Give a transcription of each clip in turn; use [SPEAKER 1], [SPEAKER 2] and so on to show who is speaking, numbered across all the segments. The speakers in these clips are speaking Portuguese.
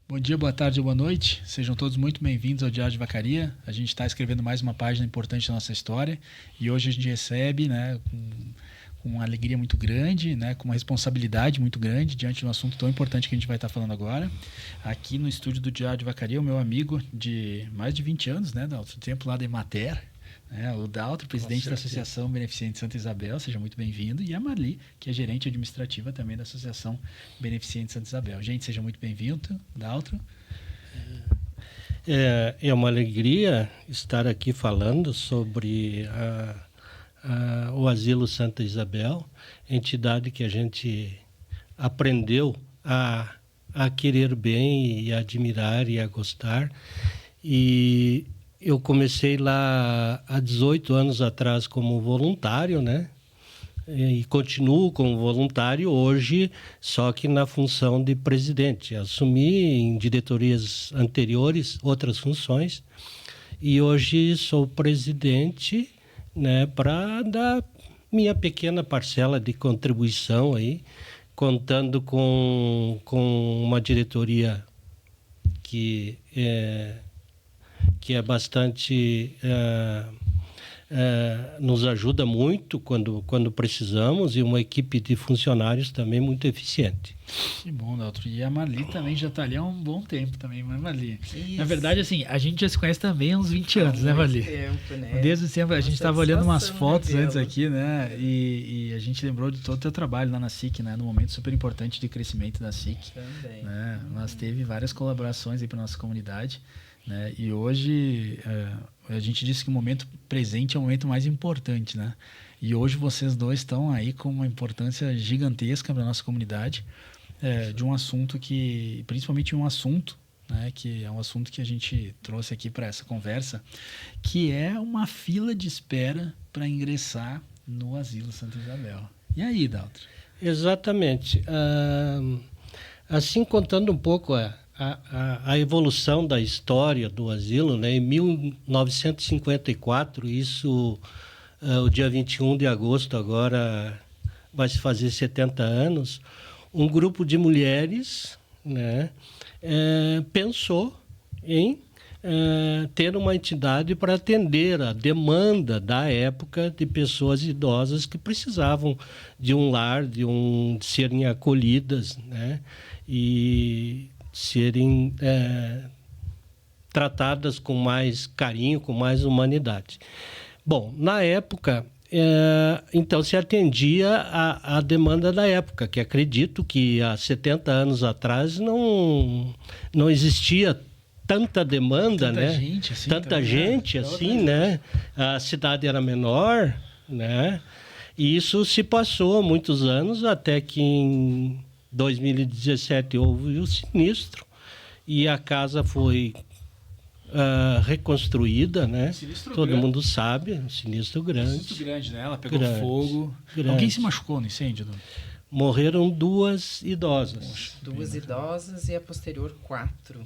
[SPEAKER 1] Bom dia, boa tarde ou boa noite. Sejam todos muito bem-vindos ao Diário de Vacaria. A gente está escrevendo mais uma página importante da nossa história e hoje a gente recebe, com uma alegria muito grande, com uma responsabilidade muito grande diante de um assunto tão importante que a gente vai estar falando agora. Aqui no estúdio do Diário de Vacaria, o meu amigo de mais de 20 anos, da outro tempo lá da Emater, o Daltro, presidente da Associação Beneficente Santa Isabel, seja muito bem-vindo, e a Marli, que é gerente administrativa também da Associação Beneficente Santa Isabel. Gente, seja muito bem-vindo, Daltro.
[SPEAKER 2] É uma alegria estar aqui falando sobre o Asilo Santa Isabel, entidade que a gente aprendeu a querer bem e a admirar e a gostar. E eu comecei lá há 18 anos atrás como voluntário, e continuo como voluntário hoje, só que na função de presidente. Assumi em diretorias anteriores outras funções e hoje sou presidente, para dar minha pequena parcela de contribuição aí, contando com uma diretoria que é bastante... nos ajuda muito quando precisamos, e uma equipe de funcionários também muito eficiente.
[SPEAKER 1] Que bom, Daltro. E a Marli também já está ali há um bom tempo também, mas Marli.
[SPEAKER 3] Isso.
[SPEAKER 1] Na verdade, assim, a gente já se conhece também há uns 20 anos, né, Marli?
[SPEAKER 3] Tempo, né?
[SPEAKER 1] Desde o tempo, a gente estava olhando umas fotos
[SPEAKER 3] revê-lo.
[SPEAKER 1] antes aqui, e a gente lembrou de todo o teu trabalho lá na SIC, num momento super importante de crescimento da SIC.
[SPEAKER 3] Também.
[SPEAKER 1] Nós teve várias colaborações aí para nossa comunidade, e hoje a gente disse que o momento presente é o momento mais importante, E hoje vocês dois estão aí com uma importância gigantesca para a nossa comunidade, de um assunto que, principalmente um assunto, que é um assunto que a gente trouxe aqui para essa conversa, que é uma fila de espera para ingressar no Asilo Santa Isabel. E aí, Daltro?
[SPEAKER 2] Exatamente. Assim, contando um pouco a evolução da história do asilo, em 1954, isso, o dia 21 de agosto, agora vai se fazer 70 anos, um grupo de mulheres pensou em ter uma entidade para atender a demanda da época de pessoas idosas que precisavam de um lar, de serem acolhidas, e serem tratadas com mais carinho, com mais humanidade. Bom, na época, então se atendia à demanda da época, que acredito que há 70 anos atrás não existia tanta demanda,
[SPEAKER 1] Tanta gente assim,
[SPEAKER 2] A cidade era menor, E isso se passou há muitos anos, até que em 2017 houve o sinistro e a casa foi reconstruída, Todo mundo sabe, um sinistro grande.
[SPEAKER 1] Sinistro grande, Ela pegou fogo.
[SPEAKER 2] Grande.
[SPEAKER 1] Alguém se machucou no incêndio, Dona?
[SPEAKER 2] Morreram 2 idosas.
[SPEAKER 3] 2 idosas e a posterior 4.
[SPEAKER 2] A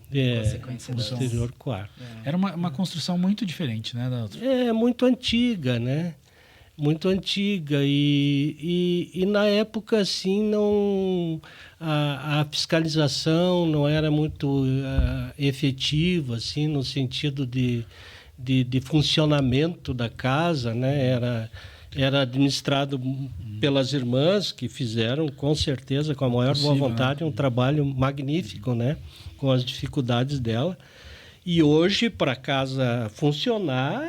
[SPEAKER 2] posterior 4.
[SPEAKER 1] Era uma construção muito diferente, Daltro?
[SPEAKER 2] Muito antiga, Muito antiga e na época assim a fiscalização não era muito efetiva assim no sentido de funcionamento da casa, era administrado pelas irmãs que fizeram com certeza com a maior boa vontade um trabalho magnífico, com as dificuldades dela. E hoje, para a casa funcionar,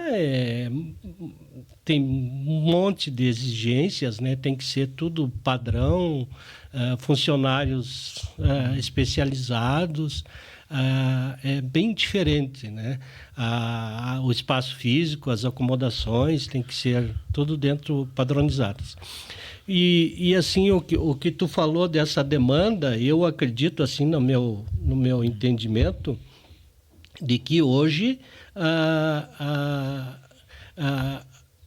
[SPEAKER 2] tem um monte de exigências, tem que ser tudo padrão, funcionários especializados, é bem diferente, o espaço físico, as acomodações, tem que ser tudo dentro padronizadas. E assim, o que tu falou dessa demanda, eu acredito, assim, no meu entendimento, de que hoje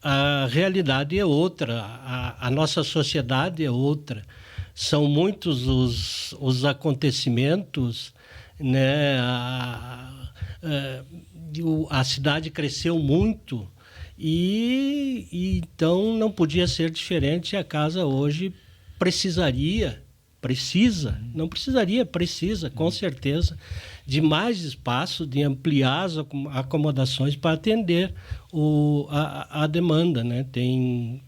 [SPEAKER 2] a realidade é outra, a nossa sociedade é outra. São muitos os acontecimentos, a cidade cresceu muito e então não podia ser diferente. A casa hoje precisaria não precisaria, precisa, com certeza, de mais espaço, de ampliar as acomodações para atender a demanda, né? Tem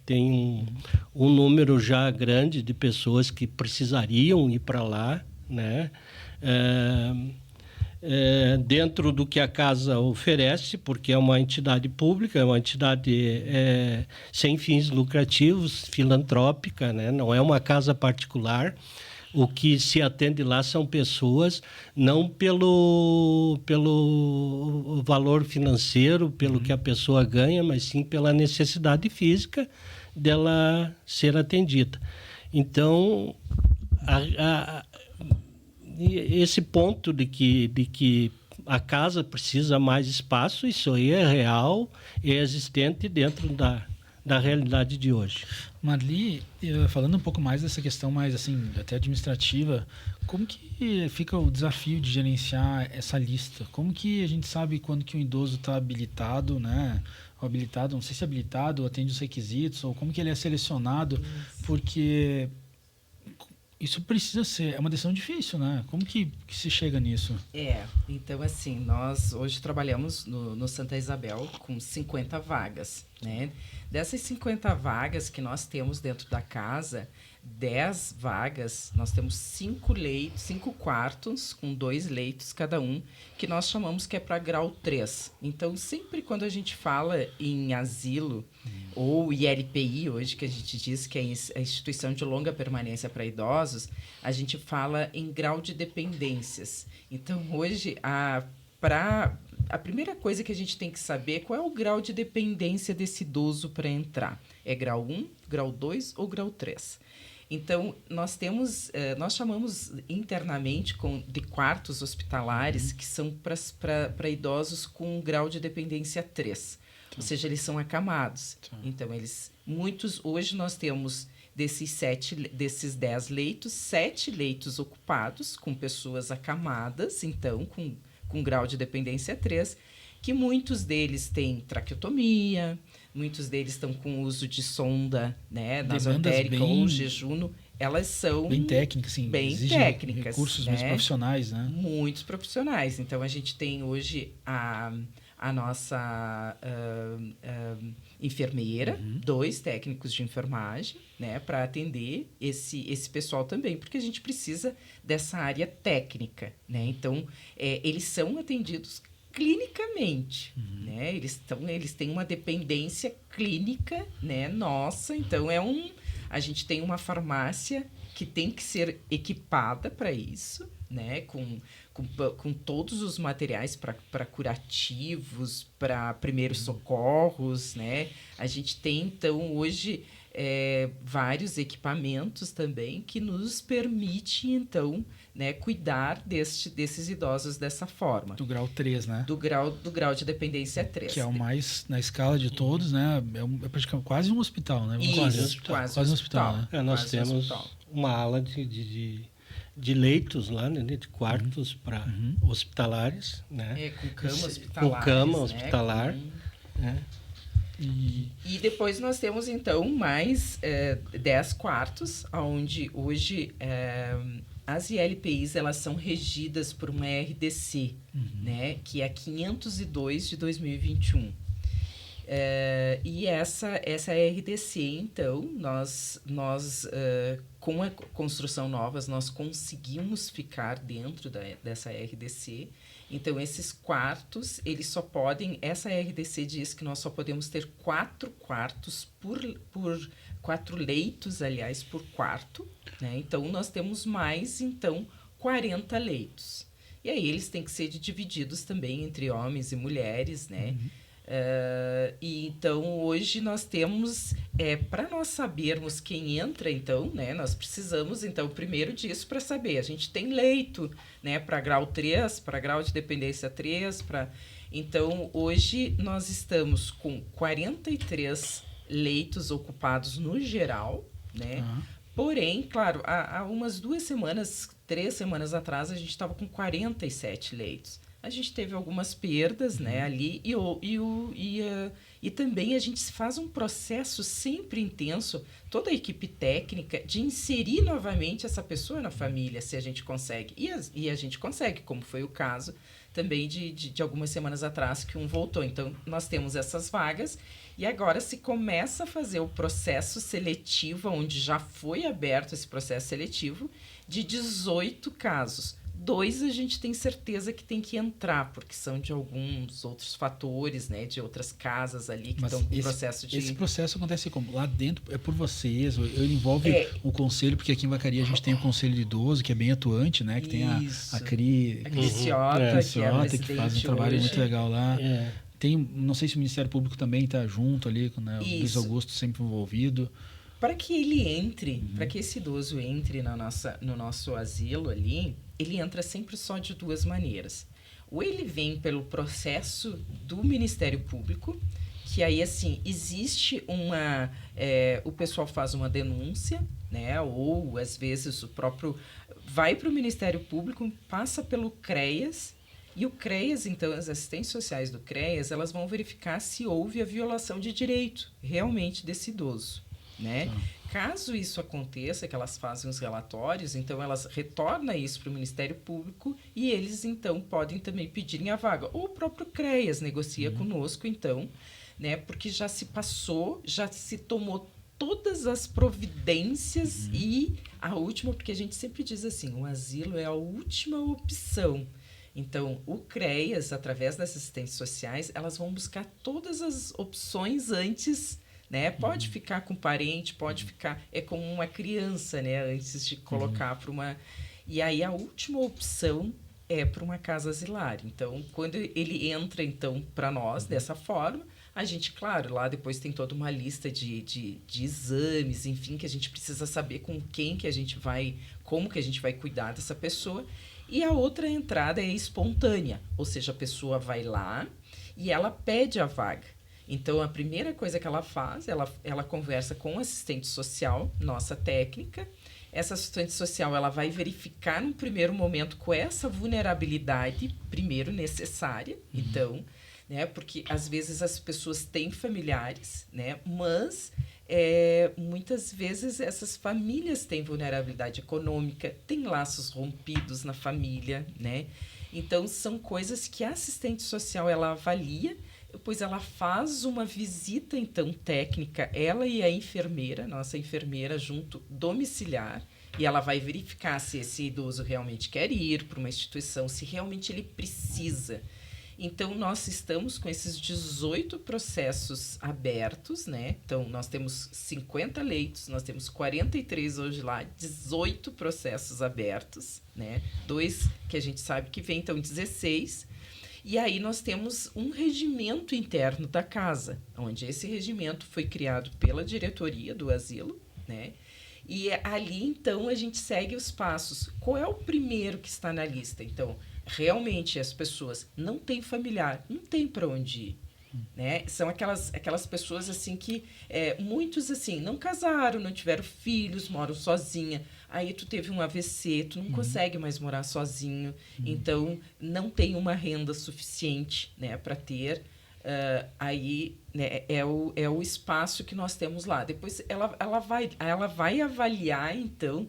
[SPEAKER 2] um número já grande de pessoas que precisariam ir para lá, né? Dentro do que a casa oferece, porque é uma entidade pública, é uma entidade sem fins lucrativos, filantrópica, né? Não é uma casa particular. O que se atende lá são pessoas, não pelo valor financeiro, pelo que a pessoa ganha, mas sim pela necessidade física dela ser atendida. Então, esse ponto de que a casa precisa mais espaço, isso aí é real, é existente dentro da realidade de hoje.
[SPEAKER 1] Marli, falando um pouco mais dessa questão mais assim, até administrativa, como que fica o desafio de gerenciar essa lista? Como que a gente sabe quando que um idoso está habilitado, né? Ou habilitado, não sei se é habilitado, ou atende os requisitos, ou como que ele é selecionado, porque isso precisa ser, é uma decisão difícil, né? Como que se chega nisso?
[SPEAKER 3] Então assim, nós hoje trabalhamos no Santa Isabel com 50 vagas, né? Dessas 50 vagas que nós temos dentro da casa, 10 vagas, nós temos 5 quartos com 2 leitos cada um, que nós chamamos que é para grau 3. Então, sempre quando a gente fala em asilo, ou ILPI hoje, que a gente diz que é a instituição de longa permanência para idosos, a gente fala em grau de dependências. Então, hoje, a primeira coisa que a gente tem que saber é qual é o grau de dependência desse idoso para entrar. É grau 1, grau 2 ou grau 3? Então, nós chamamos internamente de quartos hospitalares que são para idosos com grau de dependência 3. Ou seja, eles são acamados. Então, hoje nós temos desses 10 leitos, 7 leitos ocupados com pessoas acamadas, então, com grau de dependência 3, que muitos deles têm traqueotomia, muitos deles estão com uso de sonda, né, nasotérica ou jejum. Elas são
[SPEAKER 1] bem técnicas, sim,
[SPEAKER 3] bem técnicas,
[SPEAKER 1] recursos,
[SPEAKER 3] né?
[SPEAKER 1] mais profissionais, né?
[SPEAKER 3] Muitos profissionais. Então, a gente tem hoje a nossa enfermeira, 2 técnicos de enfermagem, né, para atender esse pessoal também, porque a gente precisa dessa área técnica, né? Então, eles são atendidos clinicamente, né? Eles têm uma dependência clínica, né, nossa. Então, a gente tem uma farmácia que tem que ser equipada para isso, né? Com todos os materiais para curativos, para primeiros socorros, né? A gente tem, então, hoje, vários equipamentos também que nos permite, então, né, cuidar desses idosos dessa forma.
[SPEAKER 1] Do grau 3, né?
[SPEAKER 3] Do grau de dependência 3.
[SPEAKER 1] Que é o mais, na escala de todos, né? É praticamente quase um hospital, né?
[SPEAKER 3] Isso, quase um hospital.
[SPEAKER 1] Né?
[SPEAKER 2] Nós temos uma ala de leitos lá, né, de quartos para hospitalares, né?
[SPEAKER 3] Com cama hospitalar.
[SPEAKER 2] Com cama hospitalar. Né?
[SPEAKER 3] E depois nós temos, então, mais 10 quartos, onde hoje as ILPIs elas são regidas por uma RDC, né, que é 502 de 2021. E essa RDC, então, nós com a construção novas, nós conseguimos ficar dentro dessa RDC. Então, esses quartos, eles só podem... Essa RDC diz que nós só podemos ter 4 quartos por 4 leitos, aliás, por quarto, né? Então, nós temos mais, então, 40 leitos. E aí, eles têm que ser divididos também entre homens e mulheres, né? E então hoje nós temos para nós sabermos quem entra, então, né, nós precisamos então primeiro disso para saber, a gente tem leito, né, para grau 3, para grau de dependência 3, então hoje nós estamos com 43 leitos ocupados no geral, né? Porém, claro, há umas 3 semanas atrás a gente estava com 47 leitos. a gente teve algumas perdas, né, ali, e também a gente faz um processo sempre intenso, toda a equipe técnica, de inserir novamente essa pessoa na família, se a gente consegue. E a gente consegue, como foi o caso também de algumas semanas atrás, que um voltou. Então, nós temos essas vagas, e agora se começa a fazer o processo seletivo, onde já foi aberto esse processo seletivo, de 18 casos. 2 a gente tem certeza que tem que entrar, porque são de alguns outros fatores, né, de outras casas ali que estão com processo de...
[SPEAKER 1] Esse processo acontece como? Lá dentro é por vocês, ele envolve o conselho, porque aqui em Vacaria a gente tem o conselho de idoso, que é bem atuante, né, que tem a Cri...
[SPEAKER 3] A Criciota,
[SPEAKER 1] que faz um trabalho muito legal lá.
[SPEAKER 2] É.
[SPEAKER 1] Tem, não sei se o Ministério Público também está junto ali, né, o Luiz Augusto sempre envolvido.
[SPEAKER 3] Para que ele entre, para que esse idoso entre no nosso asilo ali, ele entra sempre só de 2 maneiras. Ou ele vem pelo processo do Ministério Público, que aí, assim, existe uma... o pessoal faz uma denúncia, né? Ou, às vezes, o próprio... vai para o Ministério Público, passa pelo CREAS, e o CREAS, então, as assistentes sociais do CREAS, elas vão verificar se houve a violação de direito, realmente, desse idoso, né? Caso isso aconteça, que elas fazem os relatórios, então elas retornam isso para o Ministério Público e eles, então, podem também pedirem a vaga. Ou o próprio CREAS negocia conosco, então, né? Porque já se passou, já se tomou todas as providências e a última, porque a gente sempre diz assim, o asilo é a última opção. Então, o CREAS, através das assistentes sociais, elas vão buscar todas as opções antes, né? Pode ficar com parente, pode ficar... É como uma criança, né? Antes de colocar para uma... E aí, a última opção é para uma casa asilar. Então, quando ele entra, então, para nós, dessa forma, a gente, claro, lá depois tem toda uma lista de exames, enfim, que a gente precisa saber com quem que a gente vai... Como que a gente vai cuidar dessa pessoa. E a outra entrada é espontânea, ou seja, a pessoa vai lá e ela pede a vaga. Então, a primeira coisa que ela faz, ela conversa com o assistente social, nossa técnica. Essa assistente social ela vai verificar, num primeiro momento, com essa vulnerabilidade, primeiro necessária. Então, né, porque às vezes as pessoas têm familiares, né, mas muitas vezes essas famílias têm vulnerabilidade econômica, têm laços rompidos na família, né? Então, são coisas que a assistente social ela avalia. Depois ela faz uma visita, então, técnica, ela e a enfermeira, nossa enfermeira junto, domiciliar, e ela vai verificar se esse idoso realmente quer ir para uma instituição, se realmente ele precisa. Então, nós estamos com esses 18 processos abertos, né? Então, nós temos 50 leitos, nós temos 43 hoje lá, 18 processos abertos, né? 2 que a gente sabe que vem, então 16. E aí nós temos um regimento interno da casa, onde esse regimento foi criado pela diretoria do asilo, né? E ali, então, a gente segue os passos. Qual é o primeiro que está na lista? Então, realmente, as pessoas não têm familiar, não tem para onde ir, né? São aquelas pessoas, assim, que muitos, assim, não casaram, não tiveram filhos, moram sozinha. Aí tu teve um AVC, tu não consegue mais morar sozinho, então não tem uma renda suficiente, né, para ter. Aí, né, é o espaço que nós temos lá. Depois ela vai avaliar, então,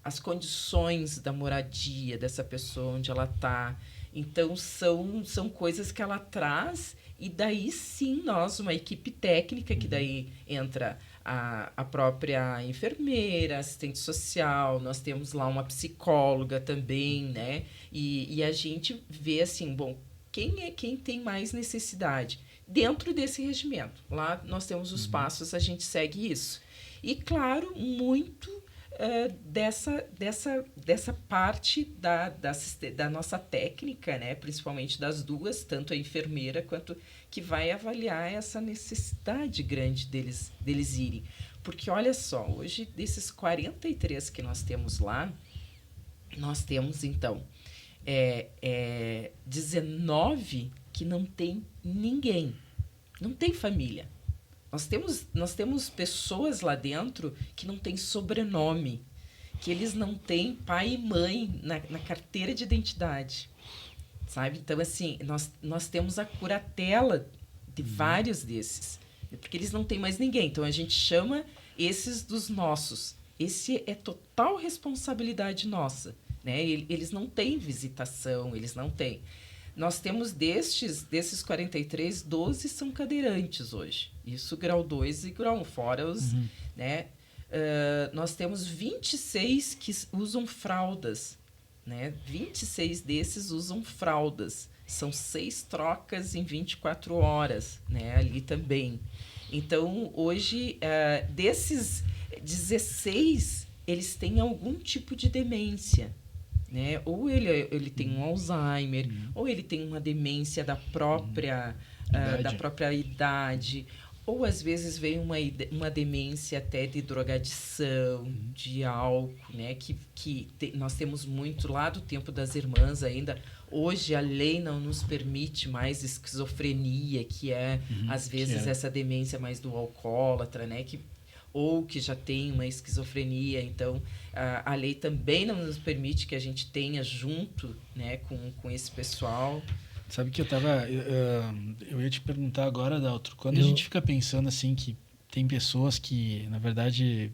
[SPEAKER 3] as condições da moradia dessa pessoa, onde ela está. Então, são coisas que ela traz, e daí sim nós, uma equipe técnica, que daí entra a própria enfermeira, assistente social, nós temos lá uma psicóloga também, né? E a gente vê assim, bom, quem tem mais necessidade dentro desse regimento. Lá nós temos os passos, a gente segue isso. E, claro, muito dessa parte da nossa técnica, né? Principalmente das duas, tanto a enfermeira quanto que vai avaliar essa necessidade grande deles irem. Porque, olha só, hoje, desses 43 que nós temos lá, nós temos, então, 19 que não tem ninguém, não tem família. Nós temos pessoas lá dentro que não têm sobrenome, que eles não têm pai e mãe na carteira de identidade. sabe? Então, assim, nós temos a curatela de vários desses, porque eles não têm mais ninguém. Então, a gente chama esses dos nossos. Esse é total responsabilidade nossa, né? Eles não têm visitação, eles não têm. Nós temos desses 43, 12 são cadeirantes hoje. Isso grau 2 e grau 1, fora os... né? Nós temos 26 que usam fraldas, né? 26 desses usam fraldas. São 6 trocas em 24 horas, né? Ali também. Então, hoje, desses 16, eles têm algum tipo de demência, né? Ou ele tem um Alzheimer, ou ele tem uma demência da própria idade, ou às vezes vem uma demência até de drogadição, de álcool, né? Nós temos muito lá do tempo das irmãs ainda. Hoje a lei não nos permite mais esquizofrenia, que é, às vezes, essa demência mais do alcoólatra, né? Ou que já tem uma esquizofrenia. Então, a lei também não nos permite que a gente tenha junto, né, com esse pessoal.
[SPEAKER 1] Sabe que eu ia te perguntar agora, Daltro, quando a gente fica pensando assim que tem pessoas que, na verdade,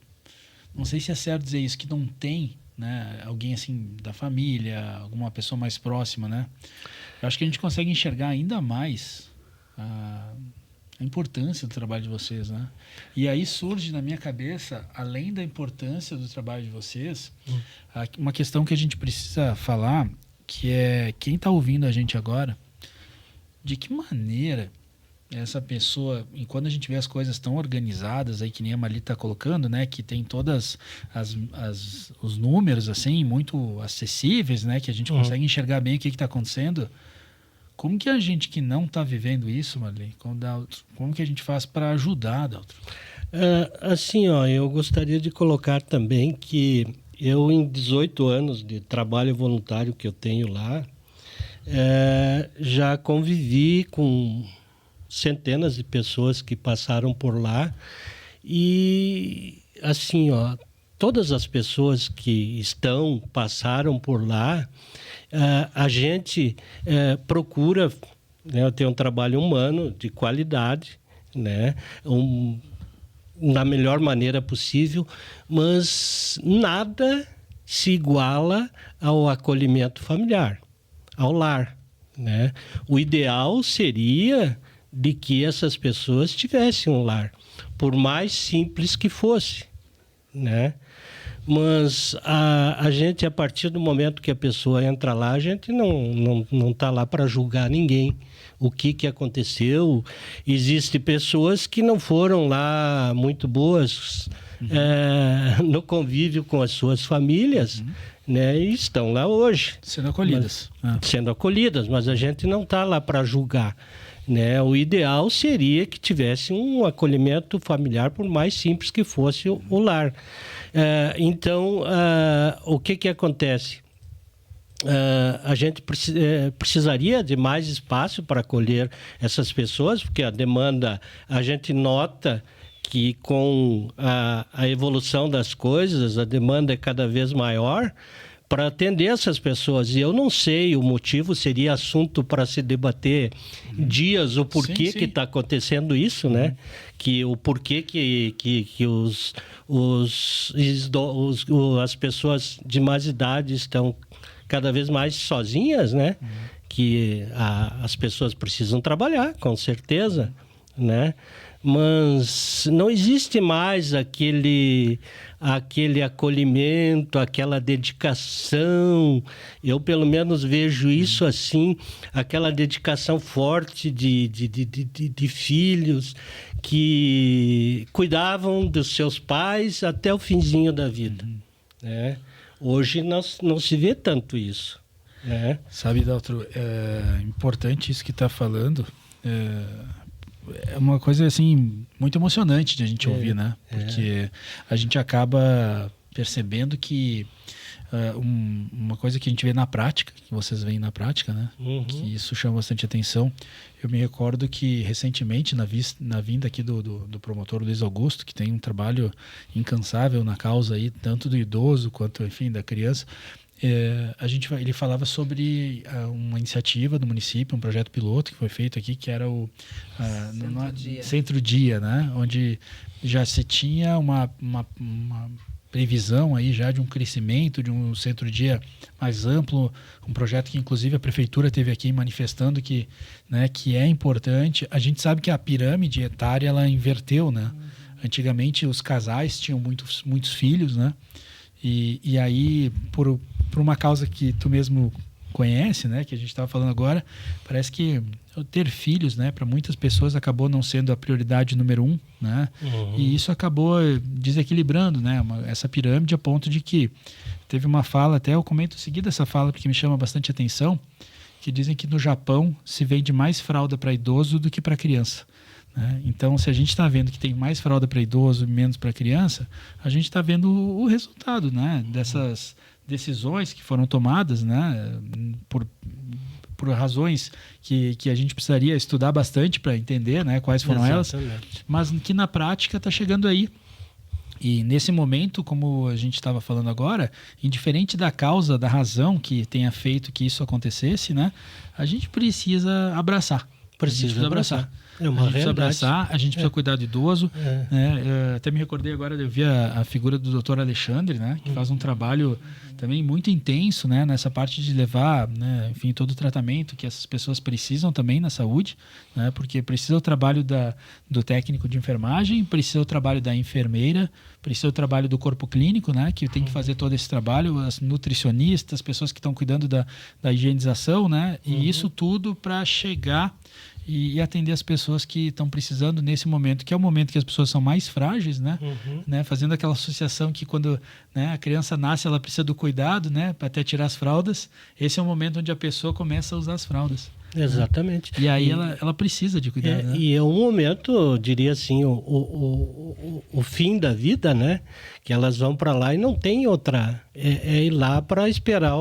[SPEAKER 1] não sei se é certo dizer isso, que não tem, né, alguém assim da família, alguma pessoa mais próxima, né? Eu acho que a gente consegue enxergar ainda mais a importância do trabalho de vocês, né? E aí surge na minha cabeça, além da importância do trabalho de vocês, uma questão que a gente precisa falar, que é quem está ouvindo a gente agora, de que maneira essa pessoa, e quando a gente vê as coisas tão organizadas aí que nem a Mali está colocando, né, que tem todas os números assim muito acessíveis, né, que a gente consegue enxergar bem o que está acontecendo. Como que a gente que não está vivendo isso, Mali, como que a gente faz para ajudar, Daltro?
[SPEAKER 2] Assim, eu gostaria de colocar também que eu, em 18 anos de trabalho voluntário que eu tenho lá, já convivi com centenas de pessoas que passaram por lá e, assim, todas as pessoas que passaram por lá, a gente procura, né, ter um trabalho humano de qualidade, né, na melhor maneira possível, mas nada se iguala ao acolhimento familiar, ao lar, né? O ideal seria de que essas pessoas tivessem um lar, por mais simples que fosse, né? Mas a gente, a partir do momento que a pessoa entra lá, a gente não está lá para julgar ninguém. O que aconteceu? Existem pessoas que não foram lá muito boas no convívio com as suas famílias, né? E estão lá hoje.
[SPEAKER 1] Sendo acolhidas.
[SPEAKER 2] Sendo acolhidas, mas a gente não está lá para julgar, né? O ideal seria que tivesse um acolhimento familiar, por mais simples que fosse o lar. Então, o que acontece? A gente precisaria de mais espaço para acolher essas pessoas, porque a demanda, a gente nota que com a evolução das coisas, a demanda é cada vez maior para atender essas pessoas. E eu não sei, o motivo seria assunto para se debater dias, o porquê que está acontecendo isso, né? Que o porquê que as pessoas de mais idade estão cada vez mais sozinhas, né? Que as pessoas precisam trabalhar, com certeza, né? Mas não existe mais aquele acolhimento, aquela dedicação. Eu, pelo menos, vejo isso assim, aquela dedicação forte de filhos que cuidavam dos seus pais até o finzinho da vida, né? Hoje não se vê tanto isso, né?
[SPEAKER 1] Sabe, Daltro, é importante isso que está falando. É uma coisa assim muito emocionante de a gente ouvir, né? Porque a gente acaba percebendo que uma coisa que a gente vê na prática, que vocês veem na prática, né? Que isso chama bastante atenção. Eu me recordo que recentemente, na vinda aqui do promotor Luiz Augusto, que tem um trabalho incansável na causa aí, tanto do idoso quanto, enfim, da criança, ele falava sobre uma iniciativa do município, um projeto piloto que foi feito aqui, que era o Centro-Dia, né? Onde já se tinha uma previsão aí já de um crescimento, de um centro-dia mais amplo, um projeto que inclusive a prefeitura teve aqui manifestando que, né, que é importante. A gente sabe que a pirâmide etária ela inverteu, né? Antigamente os casais tinham muitos filhos, né? E aí, por uma causa que tu mesmo conhece, né, que a gente estava falando agora, parece que ter filhos, né, para muitas pessoas acabou não sendo a prioridade número 1, né? E isso acabou desequilibrando, né, essa pirâmide a ponto de que teve uma fala, até eu comento em seguida essa fala porque me chama bastante atenção, que dizem que no Japão se vende mais fralda para idoso do que para criança. Então, se a gente está vendo que tem mais fralda para idoso e menos para criança, a gente está vendo o resultado, né, dessas decisões que foram tomadas, né, por razões que a gente precisaria estudar bastante para entender, né, quais foram elas, mas que na prática está chegando aí. E nesse momento, como a gente estava falando agora, indiferente da causa, da razão que tenha feito que isso acontecesse, né, a gente precisa abraçar.
[SPEAKER 2] Precisa abraçar. É uma
[SPEAKER 1] a gente precisa abraçar, a gente precisa cuidar do idoso. Né? Até me recordei agora, eu vi a figura do Dr. Alexandre, né? Que faz um trabalho também muito intenso, né? Nessa parte de levar, né? Enfim, todo o tratamento que essas pessoas precisam também na saúde, né? Porque precisa o trabalho do técnico de enfermagem, precisa o trabalho da enfermeira, precisa o trabalho do corpo clínico, né? Que tem que fazer todo esse trabalho, as nutricionistas, as pessoas que estão cuidando da higienização, né? E isso tudo para chegar e atender as pessoas que estão precisando nesse momento, que é o momento que as pessoas são mais frágeis, né? Né? Fazendo aquela associação que quando, né, a criança nasce, ela precisa do cuidado, né? Para até tirar as fraldas. Esse é o momento onde a pessoa começa a usar as fraldas.
[SPEAKER 2] Exatamente.
[SPEAKER 1] Né? E aí ela precisa de cuidado. Né?
[SPEAKER 2] E é um momento, eu diria assim, o fim da vida, né? Que elas vão para lá e não tem outra. É ir lá para esperar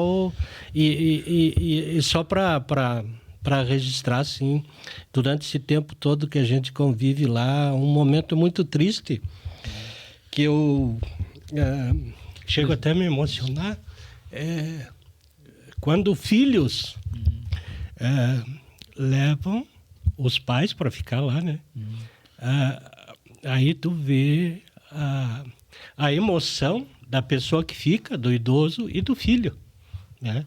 [SPEAKER 2] e só para registrar, sim, durante esse tempo todo que a gente convive lá, um momento muito triste, que eu chego até a me emocionar, quando filhos levam os pais para ficar lá, né? Aí tu vê a emoção da pessoa que fica, do idoso e do filho, né?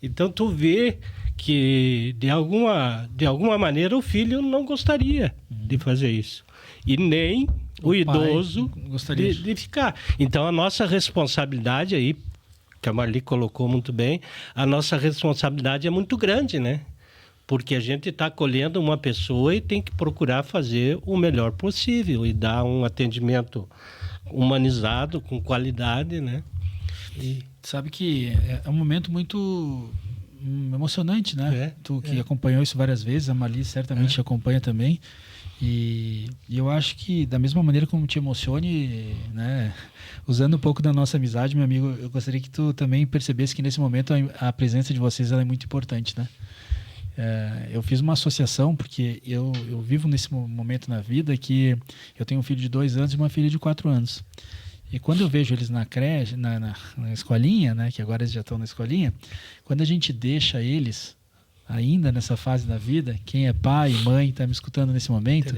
[SPEAKER 2] Então tu vê que de alguma maneira o filho não gostaria de fazer isso. E nem o idoso gostaria de ficar. Então a nossa responsabilidade aí, que a Marli colocou muito bem, a nossa responsabilidade é muito grande, né? Porque a gente está acolhendo uma pessoa e tem que procurar fazer o melhor possível e dar um atendimento humanizado, com qualidade, né?
[SPEAKER 1] E sabe que é um momento muito emocionante, né? Tu que acompanhou isso várias vezes, a Marli certamente acompanha também. E eu acho que da mesma maneira como te emocione, né? Usando um pouco da nossa amizade, meu amigo, eu gostaria que tu também percebesse que nesse momento a presença de vocês ela é muito importante, né? Eu fiz uma associação porque eu vivo nesse momento na vida que eu tenho um filho de 2 anos e uma filha de 4 anos. E quando eu vejo eles na creche, na escolinha, né, que agora eles já estão na escolinha, quando a gente deixa eles ainda nessa fase da vida, quem é pai e mãe está me escutando nesse momento,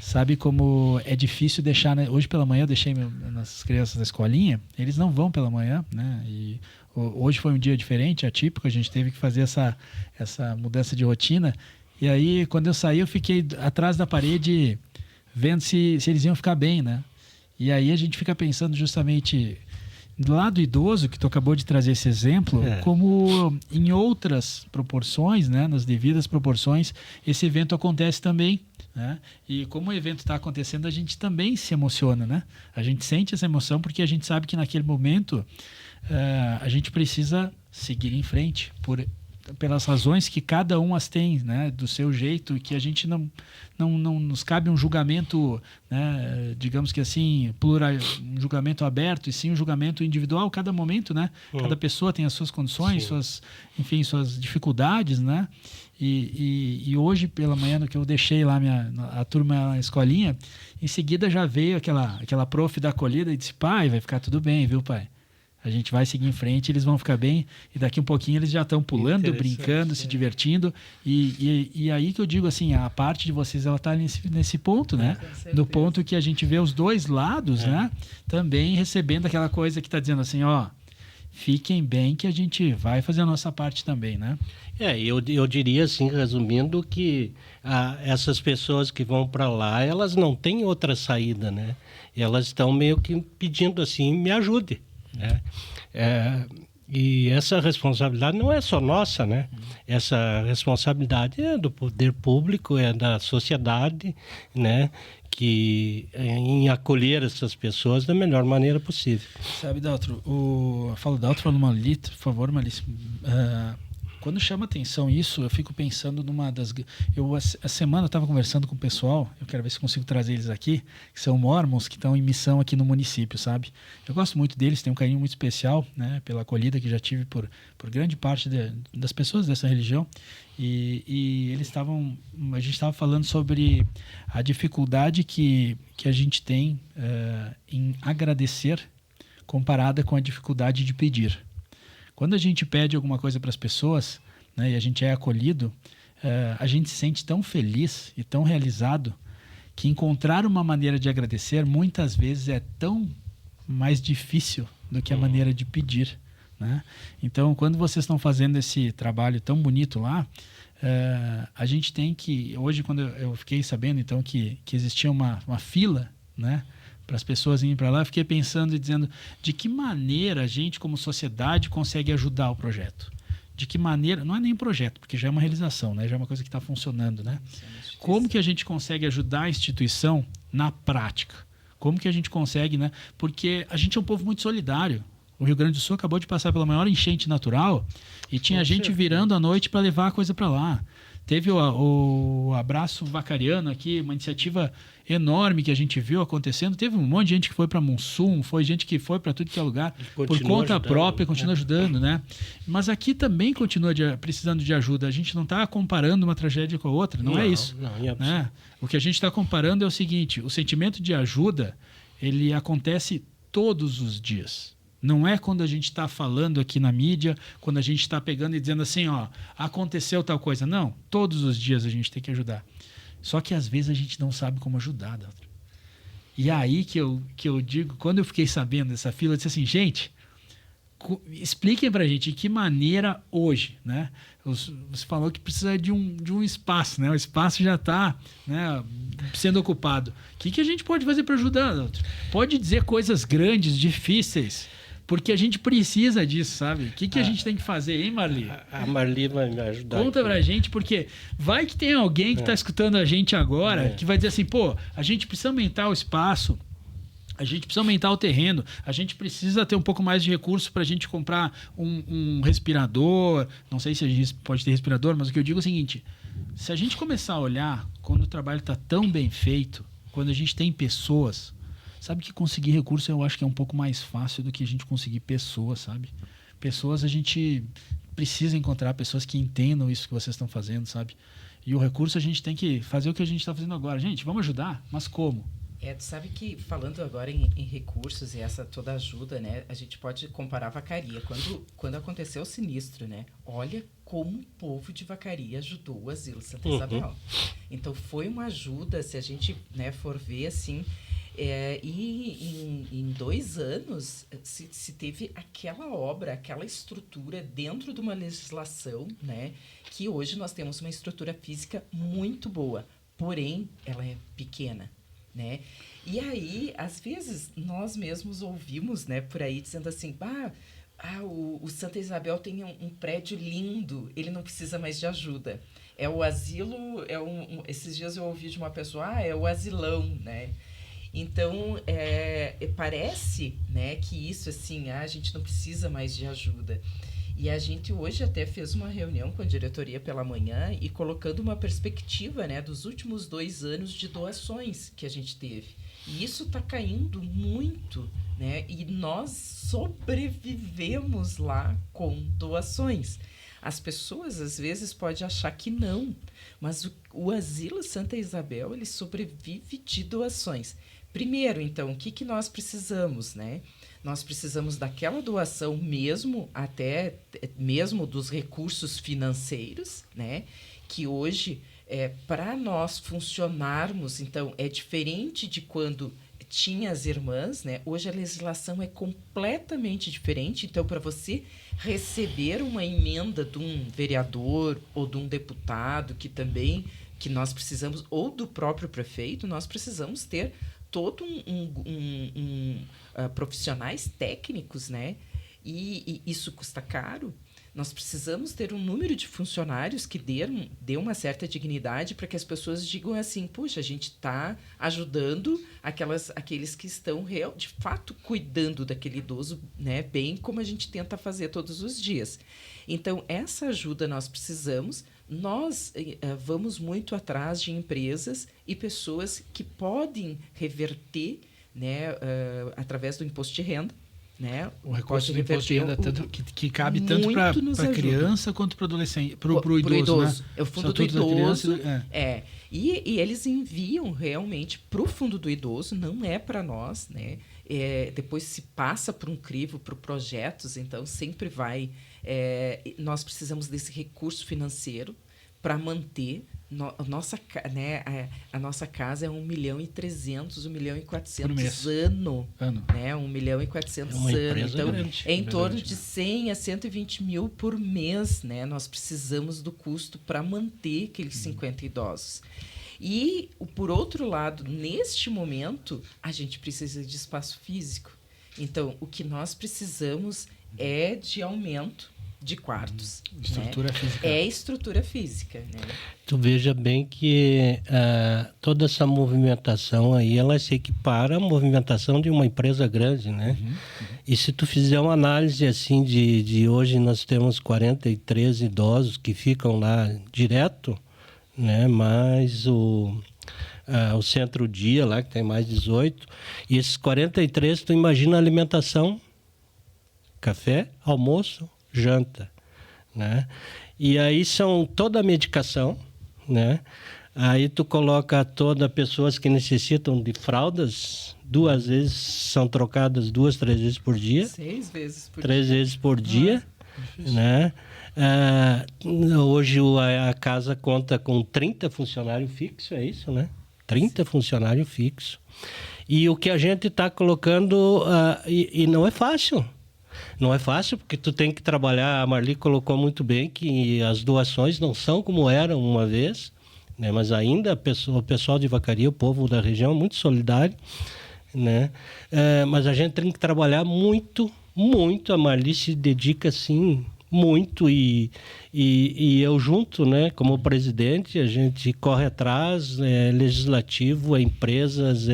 [SPEAKER 1] sabe como é difícil deixar, né? Hoje pela manhã eu deixei nossas crianças na escolinha, eles não vão pela manhã, né? E hoje foi um dia diferente, atípico, a gente teve que fazer essa mudança de rotina. E aí, quando eu saí, eu fiquei atrás da parede vendo se eles iam ficar bem, né? E aí a gente fica pensando justamente do lado idoso, que tu acabou de trazer esse exemplo, como em outras proporções, né, nas devidas proporções, esse evento acontece também, né? E como o evento está acontecendo, a gente também se emociona, né? A gente sente essa emoção porque a gente sabe que naquele momento a gente precisa seguir em frente pelas razões que cada um as tem, né, do seu jeito, e que a gente não nos cabe um julgamento, né, digamos que assim, um julgamento aberto, e sim um julgamento individual, cada momento, né? Cada pessoa tem as suas condições, suas dificuldades, né? E hoje pela manhã, no que eu deixei lá a turma na escolinha, em seguida já veio aquela prof da acolhida e disse: pai, vai ficar tudo bem, viu, pai? A gente vai seguir em frente, eles vão ficar bem, e daqui um pouquinho eles já estão pulando, brincando, se divertindo. E aí que eu digo assim, a parte de vocês, ela está nesse ponto, né? No ponto que a gente vê os dois lados, né? Também recebendo aquela coisa que está dizendo assim, ó, fiquem bem que a gente vai fazer a nossa parte também, né?
[SPEAKER 2] Eu diria assim, resumindo, que essas pessoas que vão para lá, elas não têm outra saída, né? Elas estão meio que pedindo assim, me ajude, né? E essa responsabilidade não é só nossa, né? Essa responsabilidade é do poder público, é da sociedade, né? Que em acolher essas pessoas da melhor maneira possível.
[SPEAKER 1] Sabe, Daltro, falo Malito, por favor, Malício. Quando chama atenção isso, eu fico pensando numa das... A semana eu estava conversando com o pessoal, eu quero ver se consigo trazer eles aqui, que são mormons, que estão em missão aqui no município, sabe? Eu gosto muito deles, tenho um carinho muito especial, né, pela acolhida que já tive por grande parte das pessoas dessa religião. E eles estavam... A gente estava falando sobre a dificuldade que a gente tem em agradecer comparada com a dificuldade de pedir. Quando a gente pede alguma coisa para as pessoas, né, e a gente é acolhido, a gente se sente tão feliz e tão realizado que encontrar uma maneira de agradecer muitas vezes é tão mais difícil do que a maneira de pedir, né? Então, quando vocês estão fazendo esse trabalho tão bonito lá, a gente tem que... Hoje, quando eu fiquei sabendo então que existia uma fila, né, para as pessoas irem para lá, eu fiquei pensando e dizendo de que maneira a gente, como sociedade, consegue ajudar o projeto. De que maneira... Não é nem um projeto, porque já é uma realização, né? Já é uma coisa que está funcionando, né? Como que a gente consegue ajudar a instituição na prática? Como que a gente consegue, né? Porque a gente é um povo muito solidário. O Rio Grande do Sul acabou de passar pela maior enchente natural e tinha gente virando à noite para levar a coisa para lá. Teve o Abraço Vacariano aqui, uma iniciativa enorme que a gente viu acontecendo. Teve um monte de gente que foi para Mussum, foi gente que foi para tudo que é lugar, por conta própria, continua ajudando, né? Mas aqui também continua precisando de ajuda. A gente não está comparando uma tragédia com a outra, não é isso. Né? O que a gente está comparando é o seguinte, o sentimento de ajuda, ele acontece todos os dias. Não é quando a gente está falando aqui na mídia, quando a gente está pegando e dizendo assim, ó, aconteceu tal coisa. Não, todos os dias a gente tem que ajudar. Só que às vezes a gente não sabe como ajudar, doutor. E aí que eu digo, quando eu fiquei sabendo dessa fila, eu disse assim, gente, expliquem pra gente de que maneira hoje, né? Você falou que precisa de um espaço, né? O espaço já está, né, sendo ocupado. O que a gente pode fazer para ajudar, doutor? Pode dizer coisas grandes, difíceis, porque a gente precisa disso, sabe? O que a gente tem que fazer, hein, Marli?
[SPEAKER 2] A Marli vai me ajudar.
[SPEAKER 1] Conta pra gente, porque vai que tem alguém que está escutando a gente agora que vai dizer assim, pô, a gente precisa aumentar o espaço, a gente precisa aumentar o terreno, a gente precisa ter um pouco mais de recurso para a gente comprar um respirador. Não sei se a gente pode ter respirador, mas o que eu digo é o seguinte, se a gente começar a olhar quando o trabalho está tão bem feito, quando a gente tem pessoas... Sabe que conseguir recurso eu acho que é um pouco mais fácil do que a gente conseguir pessoas, sabe? Pessoas a gente precisa encontrar, pessoas que entendam isso que vocês estão fazendo, sabe? E o recurso a gente tem que fazer o que a gente está fazendo agora. Gente, vamos ajudar, mas como?
[SPEAKER 3] Tu sabe que falando agora em recursos e essa toda ajuda, né? A gente pode comparar a Vacaria. Quando aconteceu o sinistro, né? Olha como o povo de Vacaria ajudou o Asilo Santa Isabel. Então foi uma ajuda, se a gente, né, for ver assim... e em 2 anos se teve aquela obra, aquela estrutura dentro de uma legislação, né, que hoje nós temos uma estrutura física muito boa, porém ela é pequena, né? E aí, às vezes, nós mesmos ouvimos, né, por aí dizendo assim, o Santa Isabel tem um prédio lindo, ele não precisa mais de ajuda. É o asilo, esses dias eu ouvi de uma pessoa, é o asilão, né? Então, parece, né, que isso, assim, a gente não precisa mais de ajuda. E a gente hoje até fez uma reunião com a diretoria pela manhã e colocando uma perspectiva, né, dos últimos 2 anos de doações que a gente teve. E isso está caindo muito, né, e nós sobrevivemos lá com doações. As pessoas, às vezes, podem achar que não, mas o Asilo Santa Isabel, ele sobrevive de doações. Primeiro, então, o que nós precisamos, né? nós precisamos daquela doação mesmo, até mesmo dos recursos financeiros, né? Que hoje, para nós funcionarmos, então, é diferente de quando tinha as irmãs, né? Hoje a legislação é completamente diferente. Então, para você receber uma emenda de um vereador ou de um deputado, que nós precisamos, ou do próprio prefeito, nós precisamos ter todo profissionais técnicos, né? E isso custa caro. Nós precisamos ter um número de funcionários que dê uma certa dignidade para que as pessoas digam assim, puxa, a gente está ajudando aqueles que estão de fato cuidando daquele idoso, né, bem como a gente tenta fazer todos os dias. Então, essa ajuda nós precisamos. Nós vamos muito atrás de empresas e pessoas que podem reverter, né, através do imposto de renda, né?
[SPEAKER 1] O recurso do imposto de renda que cabe tanto para a criança quanto para o adolescente, para o idoso, né?
[SPEAKER 3] É o fundo do idoso. E eles enviam realmente para o fundo do idoso, não é para nós, né? Depois se passa por um crivo, por projetos, então sempre vai. Nós precisamos desse recurso financeiro para manter a nossa casa é 1.300.000, 1.400.000 ano, né? 1.400.000 ano. Então,
[SPEAKER 2] grande,
[SPEAKER 3] é em torno de 100 a 120 mil por mês, né? Nós precisamos do custo para manter aqueles 50 idosos. E, por outro lado, neste momento, a gente precisa de espaço físico. Então, o que nós precisamos é de aumento de quartos.
[SPEAKER 1] Estrutura física.
[SPEAKER 3] É estrutura física. Né?
[SPEAKER 2] Tu veja bem que toda essa movimentação aí, ela se equipara à movimentação de uma empresa grande, né? E se tu fizer uma análise assim de hoje nós temos 43 idosos que ficam lá direto, né? Mais o centro-dia lá, que tem mais 18, e esses 43, tu imagina a alimentação, café, almoço, janta, né? E aí são toda a medicação, né? Aí tu coloca todas pessoas que necessitam de fraldas, 2 vezes, são trocadas 2, 3 vezes por dia.
[SPEAKER 3] 6 vezes por
[SPEAKER 2] 3 vezes por dia, né? Hoje a casa conta com 30 funcionários fixos, é isso, né? 30 funcionários fixos. E o que a gente está colocando, e não é fácil. Não é fácil, porque tu tem que trabalhar. A Marli colocou muito bem que as doações não são como eram uma vez, né? Mas ainda o pessoal de Vacaria, o povo da região, é muito solidário, né? Mas a gente tem que trabalhar muito, muito. A Marli se dedica, assim, muito e eu junto, né, como presidente, a gente corre atrás, legislativo, empresas,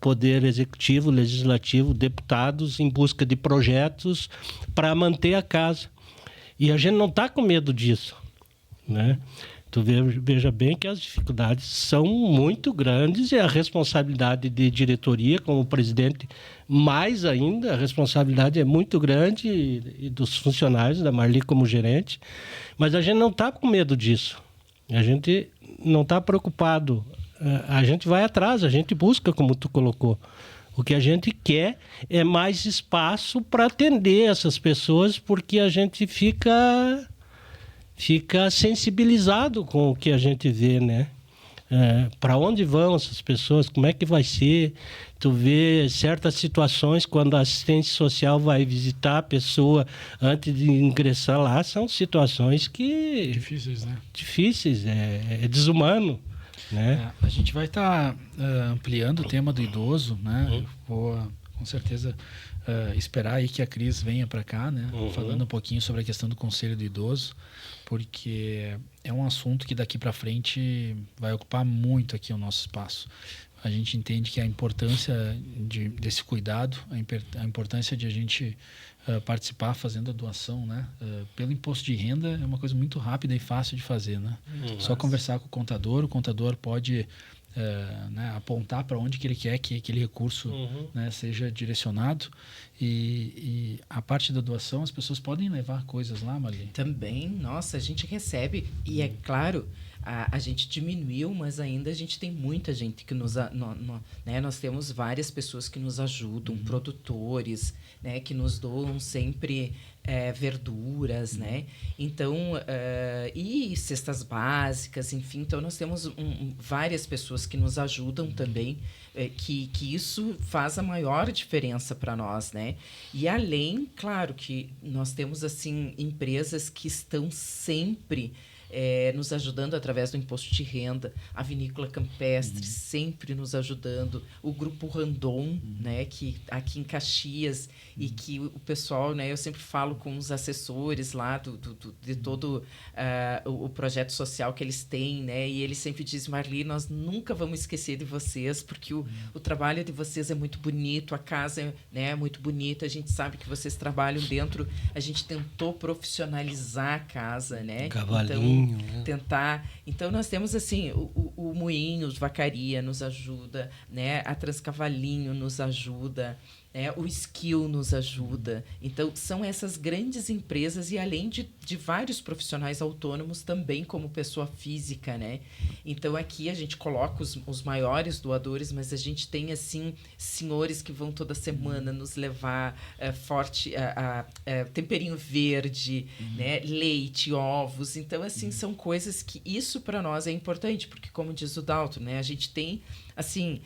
[SPEAKER 2] poder executivo, legislativo, deputados, em busca de projetos para manter a casa. E a gente não está com medo disso, né? Tu veja bem que as dificuldades são muito grandes e a responsabilidade de diretoria, como presidente, mais ainda, a responsabilidade é muito grande e dos funcionários, da Marli como gerente, mas a gente não está com medo disso. A gente não está preocupado. A gente vai atrás, a gente busca, como tu colocou. O que a gente quer é mais espaço para atender essas pessoas, porque a gente fica sensibilizado com o que a gente vê, né? Para onde vão essas pessoas? Como é que vai ser? Tu vê certas situações quando a assistente social vai visitar a pessoa antes de ingressar lá, são situações que...
[SPEAKER 1] Difíceis, né?
[SPEAKER 2] Difíceis, é desumano, né?
[SPEAKER 1] A gente vai estar ampliando o tema do idoso, né? Vou, com certeza, esperar aí que a Cris venha para cá, né? Falando um pouquinho sobre a questão do Conselho do Idoso, porque é um assunto que daqui para frente vai ocupar muito aqui o nosso espaço. A gente entende que a importância desse cuidado, a importância de a gente participar fazendo a doação, né? Pelo imposto de renda é uma coisa muito rápida e fácil de fazer, né? Só conversar com o contador pode né, apontar para onde que ele quer que aquele recurso né, seja direcionado. E a parte da doação, as pessoas podem levar coisas lá, Marli?
[SPEAKER 3] Também, nossa, a gente recebe, e é claro, a gente diminuiu, mas ainda a gente tem muita gente que né, nós temos várias pessoas que nos ajudam, produtores, né, que nos doam sempre verduras, né? Então, e cestas básicas, enfim. Então, nós temos várias pessoas que nos ajudam também, que isso faz a maior diferença para nós, né? E além, claro, que nós temos, assim, empresas que estão sempre nos ajudando através do imposto de renda, a Vinícola Campestre sempre nos ajudando, o Grupo Randon, né, que aqui em Caxias, e que o pessoal, né, eu sempre falo com os assessores lá de todo o projeto social que eles têm, né, e eles sempre dizem: Marli, nós nunca vamos esquecer de vocês, porque o trabalho de vocês é muito bonito, a casa é muito bonita, a gente sabe que vocês trabalham dentro, a gente tentou profissionalizar a casa, né?
[SPEAKER 2] Cavalinho.
[SPEAKER 3] Então, tentar. Então, nós temos, assim, o Moinhos Vacaria nos ajuda, né? A Transcavalinho nos ajuda, o Skill nos ajuda. Então, são essas grandes empresas, e além de vários profissionais autônomos também como pessoa física, né? Então, aqui a gente coloca os maiores doadores, mas a gente tem, assim, senhores que vão toda semana nos levar temperinho verde, né? Leite, ovos. Então, assim, são coisas que isso para nós é importante, porque, como diz o Dalton, né? A gente tem, assim,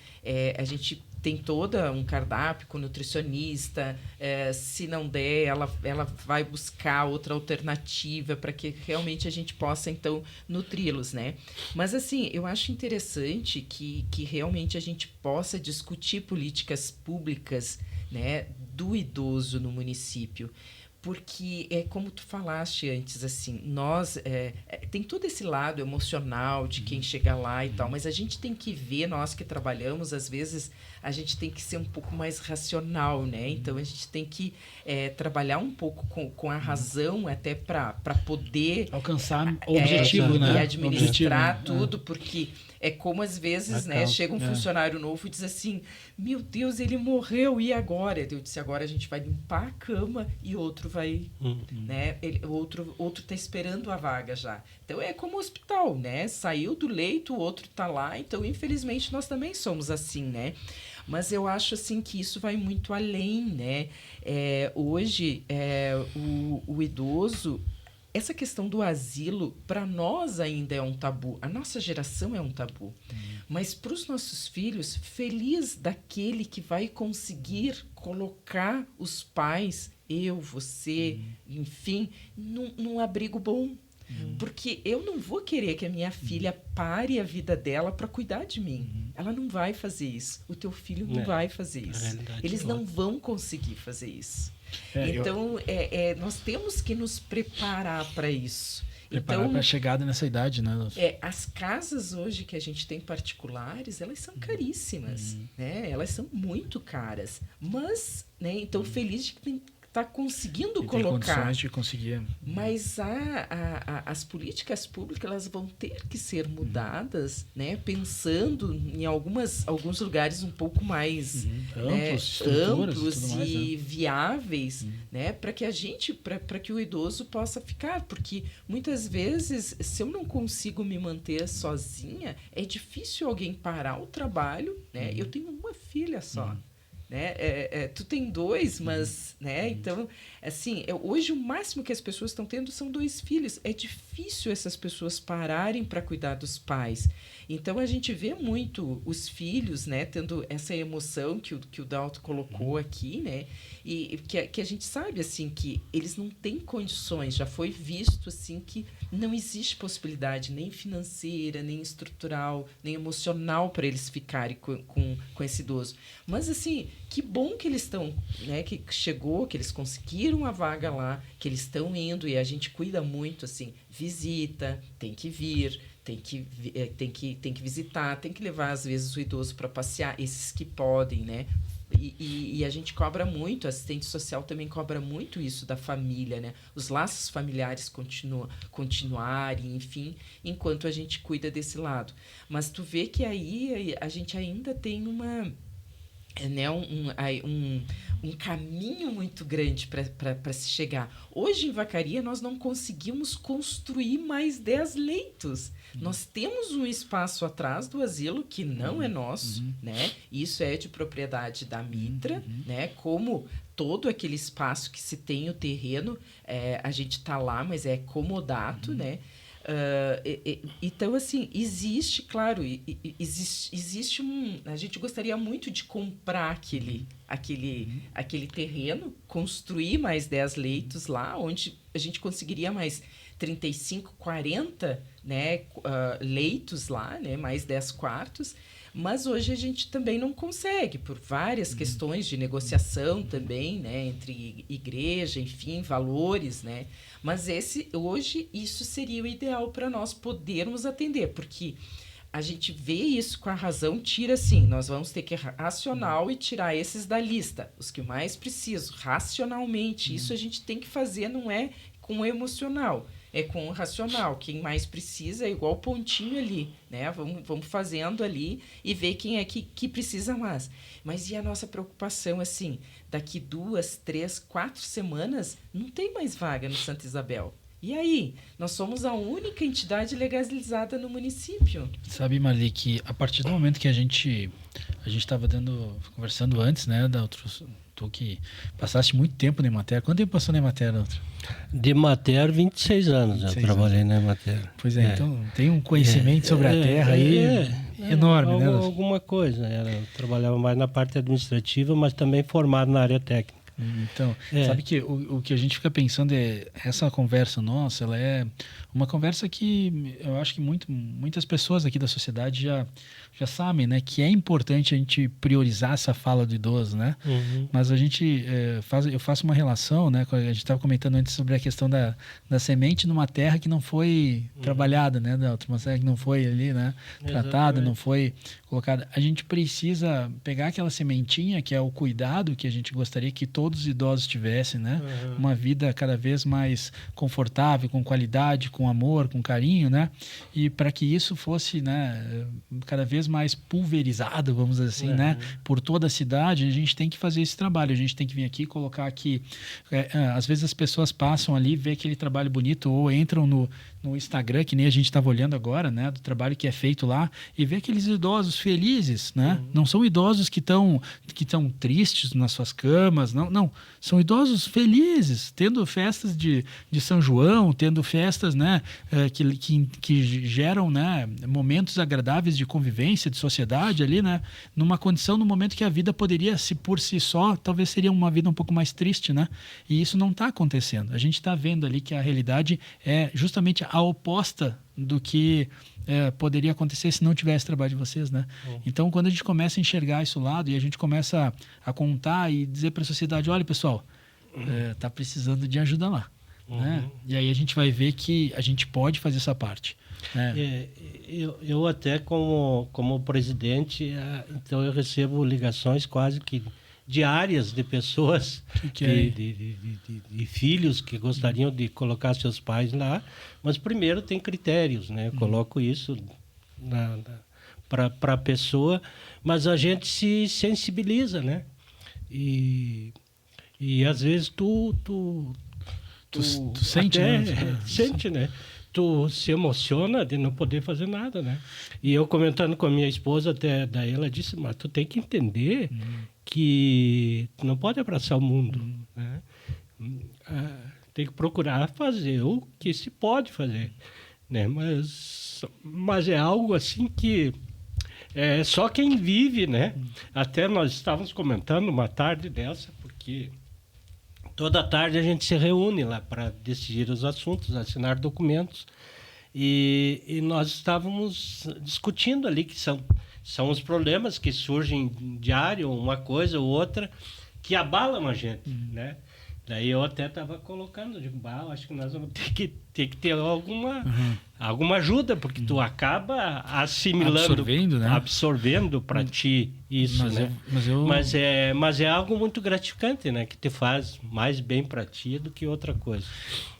[SPEAKER 3] a gente tem toda um cardápio com nutricionista, se não der, ela vai buscar outra alternativa para que realmente a gente possa, então, nutri-los, né? Mas, assim, eu acho interessante que realmente a gente possa discutir políticas públicas, né, do idoso no município. Porque, como tu falaste antes, assim, nós... tem todo esse lado emocional de quem chega lá e tal, mas a gente tem que ver, nós que trabalhamos, às vezes, a gente tem que ser um pouco mais racional, né? Então, a gente tem que trabalhar um pouco com a razão, até para poder...
[SPEAKER 1] alcançar o objetivo, né?
[SPEAKER 3] E administrar
[SPEAKER 1] objetivo,
[SPEAKER 3] tudo, porque... É como, às vezes, né, chega um funcionário novo e diz assim: meu Deus, ele morreu, e agora? Eu disse: agora a gente vai limpar a cama e outro vai... né, outro está esperando a vaga já. Então, é como o hospital, né? Saiu do leito, o outro está lá. Então, infelizmente, nós também somos assim, né? Mas eu acho, assim, que isso vai muito além, né? Hoje, o idoso... Essa questão do asilo, para nós ainda é um tabu. A nossa geração é um tabu. Mas para os nossos filhos, feliz daquele que vai conseguir colocar os pais, eu, você, enfim, num abrigo bom. Porque eu não vou querer que a minha filha pare a vida dela para cuidar de mim. Ela não vai fazer isso. O teu filho não vai fazer isso. Eles não vão conseguir fazer isso. Então, nós temos que nos preparar para isso.
[SPEAKER 1] Preparar para a chegada nessa idade, né?
[SPEAKER 3] As casas hoje que a gente tem particulares, elas são caríssimas, né? Elas são muito caras. Mas, né? Então, feliz de que está conseguindo colocar. Tem
[SPEAKER 1] condições de conseguir.
[SPEAKER 3] Mas as políticas públicas, elas vão ter que ser mudadas, né? Pensando em alguns lugares um pouco mais amplos e viáveis, né? Para que para que o idoso possa ficar. Porque muitas vezes, se eu não consigo me manter sozinha, é difícil alguém parar o trabalho, né? Eu tenho uma filha só. Né? Tu tem 2, mas... né? Então, assim, hoje o máximo que as pessoas estão tendo são 2 filhos. É difícil essas pessoas pararem para cuidar dos pais. Então, a gente vê muito os filhos, né, tendo essa emoção que o Dalton colocou aqui, né? E que a gente sabe, assim, que eles não têm condições. Já foi visto, assim, que não existe possibilidade nem financeira, nem estrutural, nem emocional para eles ficarem com esse idoso. Mas, assim, que bom que eles estão, né, que chegou, que eles conseguiram a vaga lá, que eles estão indo, e a gente cuida muito, assim, visita, tem que vir, tem que visitar, tem que levar, às vezes, o idoso para passear, esses que podem, né? E a gente cobra muito, a assistente social também cobra muito isso da família, né? Os laços familiares continuarem, enfim, enquanto a gente cuida desse lado. Mas tu vê que aí a gente ainda tem né, um caminho muito grande para se chegar. Hoje, em Vacaria, nós não conseguimos construir mais 10 leitos. Nós temos um espaço atrás do asilo que não é nosso, né? Isso é de propriedade da Mitra, né? Como todo aquele espaço que se tem o terreno, a gente está lá, mas é comodato, né? Então, assim, existe, claro, existe a gente gostaria muito de comprar aquele terreno, construir mais 10 leitos lá, onde a gente conseguiria mais 35, 40, né, leitos lá, né, mais 10 quartos, mas hoje a gente também não consegue, por várias questões de negociação também, né, entre igreja, enfim, valores, né, mas hoje isso seria o ideal para nós podermos atender, porque a gente vê isso com a razão, tira assim, nós vamos ter que racional e tirar esses da lista, os que mais precisam, racionalmente, isso a gente tem que fazer, não é com o emocional, é com o racional. Quem mais precisa é igual o pontinho ali, né? Vamos fazendo ali e ver quem é que precisa mais. Mas e a nossa preocupação, assim, daqui 2, 3, 4 semanas, não tem mais vaga no Santa Isabel. E aí? Nós somos a única entidade legalizada no município.
[SPEAKER 1] Sabe, Marli, que a partir do momento que a gente estava conversando antes, né, da tu que passaste muito tempo na Emater. Quanto tempo passou na Emater, Doutor?
[SPEAKER 2] De Emater, 26 anos
[SPEAKER 1] 26
[SPEAKER 2] eu trabalhei
[SPEAKER 1] anos.
[SPEAKER 2] na Emater.
[SPEAKER 1] Pois é, então tem um conhecimento sobre a terra aí enorme, né?
[SPEAKER 2] Alguma coisa. Eu trabalhava mais na parte administrativa, mas também formado na área técnica.
[SPEAKER 1] Então, sabe que o que a gente fica pensando essa conversa nossa, ela é uma conversa que eu acho que muitas pessoas aqui da sociedade já sabem, né, que é importante a gente priorizar essa fala do idoso, né? Mas a gente eu faço uma relação, né? A gente estava comentando antes sobre a questão da semente numa terra que não foi trabalhada, né? Uma terra que não foi ali, né? Tratada, não foi colocada. A gente precisa pegar aquela sementinha que é o cuidado que a gente gostaria que todos os idosos tivessem, né? Uma vida cada vez mais confortável, com qualidade, com amor, com carinho, né? E para que isso fosse, né, cada vez mais pulverizado, vamos dizer assim, né, por toda a cidade, a gente tem que fazer esse trabalho, a gente tem que vir aqui, colocar aqui, às vezes as pessoas passam ali, vê aquele trabalho bonito ou entram no Instagram, que nem a gente estava olhando agora, né, do trabalho que é feito lá, e vê aqueles idosos felizes, né? Não são idosos que estão tristes nas suas camas, não, são idosos felizes, tendo festas de São João, tendo festas, né, que geram, né, momentos agradáveis de convivência, de sociedade ali, né, numa condição, no momento que a vida poderia, se por si só, talvez seria uma vida um pouco mais triste, né? E isso não está acontecendo. A gente está vendo ali que a realidade é justamente a oposta do que poderia acontecer se não tivesse trabalho de vocês, né? Então, quando a gente começa a enxergar isso lado e a gente começa a contar e dizer para a sociedade, olha, pessoal, tá precisando de ajuda lá, né? E aí a gente vai ver que a gente pode fazer essa parte.
[SPEAKER 2] Eu até como presidente, então eu recebo ligações quase que diárias de pessoas, de filhos que gostariam de colocar seus pais lá, mas primeiro tem critérios, né? Eu coloco isso para a pessoa, mas a gente se sensibiliza, né? E às vezes tu
[SPEAKER 1] sente, né?
[SPEAKER 2] Sente, né? Tu se emociona de não poder fazer nada, né? E eu comentando com a minha esposa, até daí ela disse, mas tu tem que entender que tu não pode abraçar o mundo, né? Tem que procurar fazer o que se pode fazer, né? Mas é algo assim que é só quem vive, né? Até nós estávamos comentando uma tarde dessa, porque toda tarde a gente se reúne lá para decidir os assuntos, assinar documentos. E nós estávamos discutindo ali que são os problemas que surgem diário, uma coisa ou outra, que abalam a gente, né? Daí eu até estava colocando, digo, acho que nós vamos ter que ter alguma ajuda, porque tu acaba assimilando,
[SPEAKER 1] Absorvendo, né?
[SPEAKER 2] absorvendo para ti isso,
[SPEAKER 1] Mas
[SPEAKER 2] né? Mas é algo muito gratificante, né? Que te faz mais bem para ti do que outra coisa.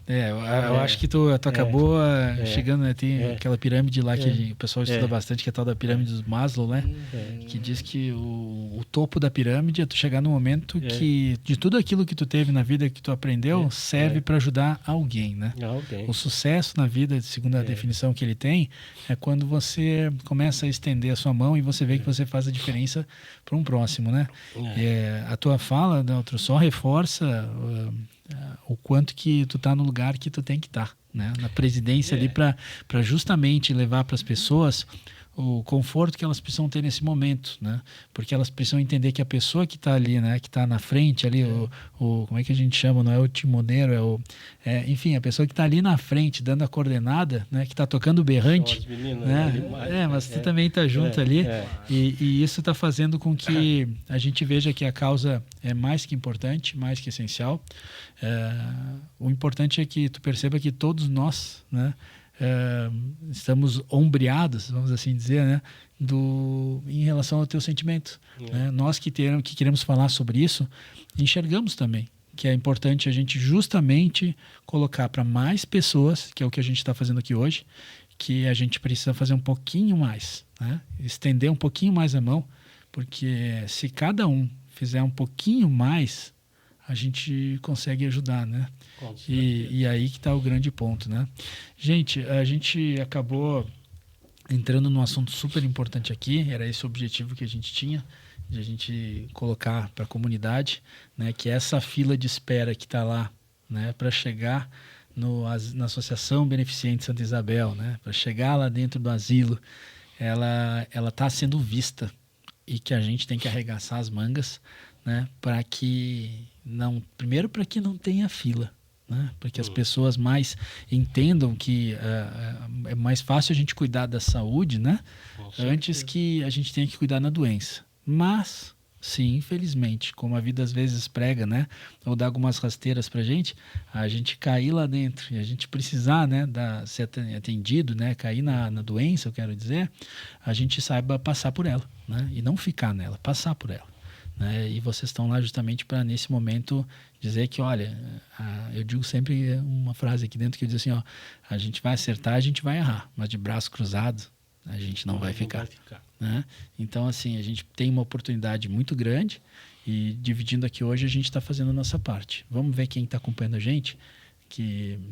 [SPEAKER 1] Eu acho que tu acabou chegando, né? Tem aquela pirâmide lá que o pessoal estuda bastante, que é a tal da pirâmide dos Maslow, né? Que diz que o topo da pirâmide é tu chegar no momento que de tudo aquilo que tu teve na vida, que tu aprendeu, serve para ajudar alguém, né?
[SPEAKER 2] Alguém.
[SPEAKER 1] O sucesso na vida, segundo a definição que ele tem, é quando você começa a estender a sua mão e você vê que você faz a diferença para um próximo, né? A tua fala, né, só reforça o quanto que tu tá no lugar que tu tem que estar, né? Na presidência ali para justamente levar para as pessoas o conforto que elas precisam ter nesse momento, né? Porque elas precisam entender que a pessoa que está ali, né, que está na frente ali, como é que a gente chama? Não é o timoneiro, enfim, a pessoa que está ali na frente, dando a coordenada, né, que está tocando o berrante, né? Mas tu também está junto ali, e isso está fazendo com que a gente veja que a causa é mais que importante, mais que essencial. O importante é que tu perceba que todos nós, né, estamos ombreados, vamos assim dizer, né, em relação ao teu sentimento. Né? Nós que queremos falar sobre isso, enxergamos também que é importante a gente justamente colocar para mais pessoas, que é o que a gente está fazendo aqui hoje, que a gente precisa fazer um pouquinho mais, né? Estender um pouquinho mais a mão, porque se cada um fizer um pouquinho mais, a gente consegue ajudar, né? E aí que está o grande ponto, né? Gente, a gente acabou entrando num assunto super importante aqui, era esse o objetivo que a gente tinha, de a gente colocar para a comunidade, né, que essa fila de espera que está lá, né, para chegar na Associação Beneficente Santa Isabel, né, para chegar lá dentro do asilo, ela está sendo vista, e que a gente tem que arregaçar as mangas, né, para que primeiro para que não tenha fila, né, para que as pessoas mais entendam que é mais fácil a gente cuidar da saúde, né, antes que a gente tenha que cuidar da doença. Mas, sim, infelizmente, como a vida às vezes prega, né, ou dá algumas rasteiras para a gente cair lá dentro e a gente precisar, né, ser atendido, né, cair na doença, eu quero dizer, a gente saiba passar por ela, né, e não ficar nela, passar por ela. Né? E vocês estão lá justamente para, nesse momento, dizer que, olha, eu digo sempre uma frase aqui dentro que diz assim, ó, a gente vai acertar, a gente vai errar, mas de braço cruzado a gente não vai ficar. Né? Então, assim, a gente tem uma oportunidade muito grande e, dividindo aqui hoje, a gente está fazendo a nossa parte. Vamos ver quem está acompanhando a gente,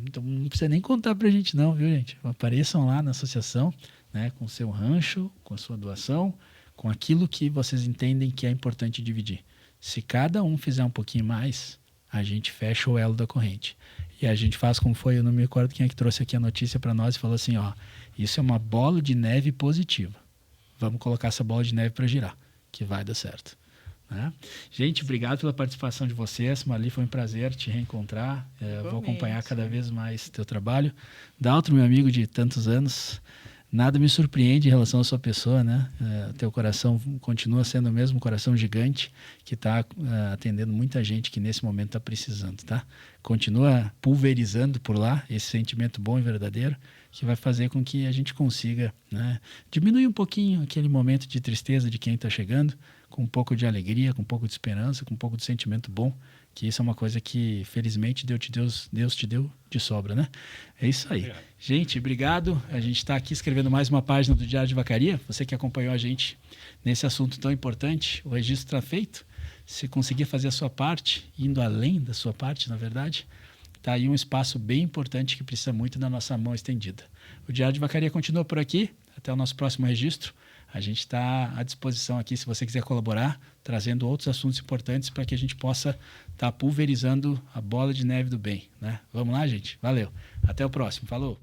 [SPEAKER 1] então não precisa nem contar para a gente não, viu, gente? Apareçam lá na associação, né, com o seu rancho, com a sua doação, com aquilo que vocês entendem que é importante dividir. Se cada um fizer um pouquinho mais, a gente fecha o elo da corrente. E a gente faz como foi, eu não me recordo quem é que trouxe aqui a notícia para nós e falou assim, ó, isso é uma bola de neve positiva. Vamos colocar essa bola de neve para girar, que vai dar certo. Né? Gente, obrigado pela participação de vocês. Marli, foi um prazer te reencontrar. Vou acompanhar cada vez mais teu trabalho. Daltro, meu amigo de tantos anos, nada me surpreende em relação à sua pessoa, né? Teu coração continua sendo o mesmo coração gigante que está atendendo muita gente que nesse momento está precisando, tá? Continua pulverizando por lá esse sentimento bom e verdadeiro que vai fazer com que a gente consiga, né, diminuir um pouquinho aquele momento de tristeza de quem está chegando, com um pouco de alegria, com um pouco de esperança, com um pouco de sentimento bom, que isso é uma coisa que, felizmente, Deus te deu de sobra, né? É isso aí. Obrigado. Gente, obrigado. A gente está aqui escrevendo mais uma página do Diário de Vacaria. Você que acompanhou a gente nesse assunto tão importante, o registro está feito. Se conseguir fazer a sua parte, indo além da sua parte, na verdade, está aí um espaço bem importante que precisa muito da nossa mão estendida. O Diário de Vacaria continua por aqui. Até o nosso próximo registro. A gente está à disposição aqui, se você quiser colaborar, trazendo outros assuntos importantes para que a gente possa estar pulverizando a bola de neve do bem. Né? Vamos lá, gente? Valeu. Até o próximo. Falou.